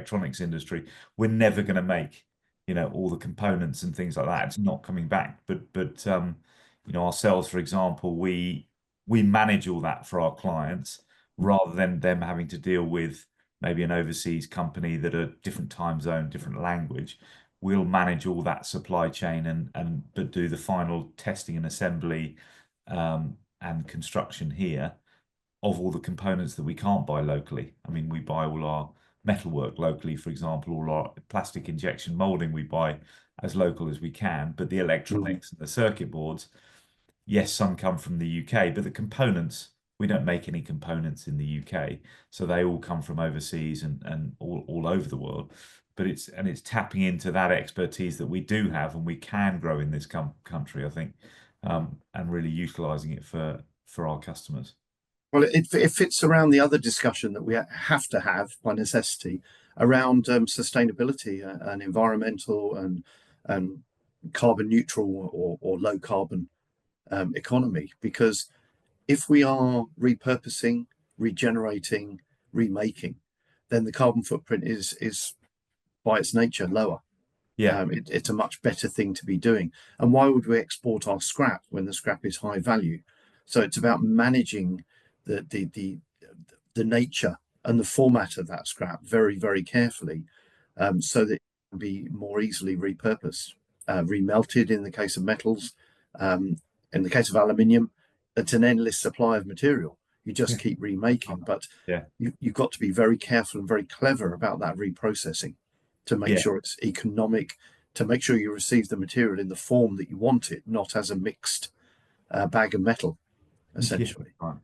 electronics industry, we're never going to make, all the components and things like that. It's not coming back. But ourselves, for example, we manage all that for our clients rather than them having to deal with maybe an overseas company that are different time zone, different language. We'll manage all that supply chain but do the final testing and assembly and construction here of all the components that we can't buy locally. I mean, we buy all our metalwork locally, for example, all our plastic injection molding we buy as local as we can, but the electronics and the circuit boards, yes, some come from the UK, but the components, we don't make any components in the UK, so they all come from overseas and all over the world. But it's tapping into that expertise that we do have and we can grow in this country, I think, and really utilising it for our customers. Well, it fits around the other discussion that we have to have by necessity around sustainability and environmental and carbon neutral or low carbon economy. Because if we are repurposing, regenerating, remaking, then the carbon footprint is by its nature lower. Yeah, It's a much better thing to be doing. And why would we export our scrap when the scrap is high value? So it's about managing the nature and the format of that scrap very, very carefully, so that it can be more easily repurposed, remelted in the case of metals. In the case of aluminium, it's an endless supply of material. You just keep remaking, but yeah, you've got to be very careful and very clever about that reprocessing to make yeah. sure it's economic, to make sure you receive the material in the form that you want it, not as a mixed bag of metal, Yeah, essentially. right.